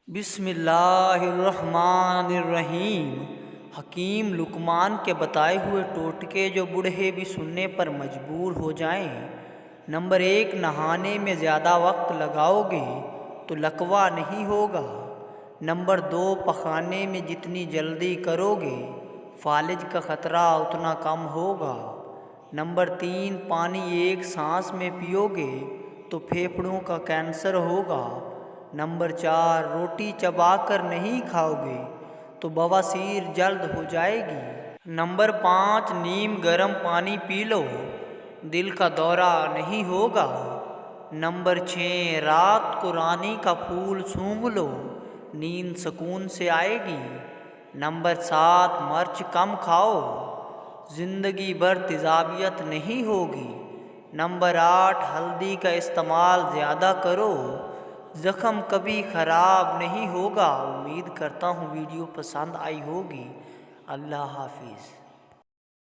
بسم اللہ الرحمن الرحیم۔ حکیم لقمان کے بتائے ہوئے ٹوٹکے جو بوڑھے بھی سننے پر مجبور ہو جائیں۔ نمبر 1، نہانے میں زیادہ وقت لگاؤ گے تو لکوہ نہیں ہوگا۔ نمبر 2، پخانے میں جتنی جلدی کرو گے فالج کا خطرہ اتنا کم ہوگا۔ نمبر 3، پانی ایک سانس میں پیو گے تو پھیپھڑوں کا کینسر ہوگا۔ نمبر 4، روٹی چبا کر نہیں کھاؤ گے تو بواسیر جلد ہو جائے گی۔ نمبر 5، نیم گرم پانی پی لو، دل کا دورہ نہیں ہوگا۔ نمبر 6، رات کو رانی کا پھول سونگھ لو، نیند سکون سے آئے گی۔ نمبر 7، مرچ کم کھاؤ، زندگی بھر تیزابیت نہیں ہوگی۔ نمبر 8، ہلدی کا استعمال زیادہ کرو، زخم کبھی خراب نہیں ہوگا۔ امید کرتا ہوں ویڈیو پسند آئی ہوگی۔ اللہ حافظ۔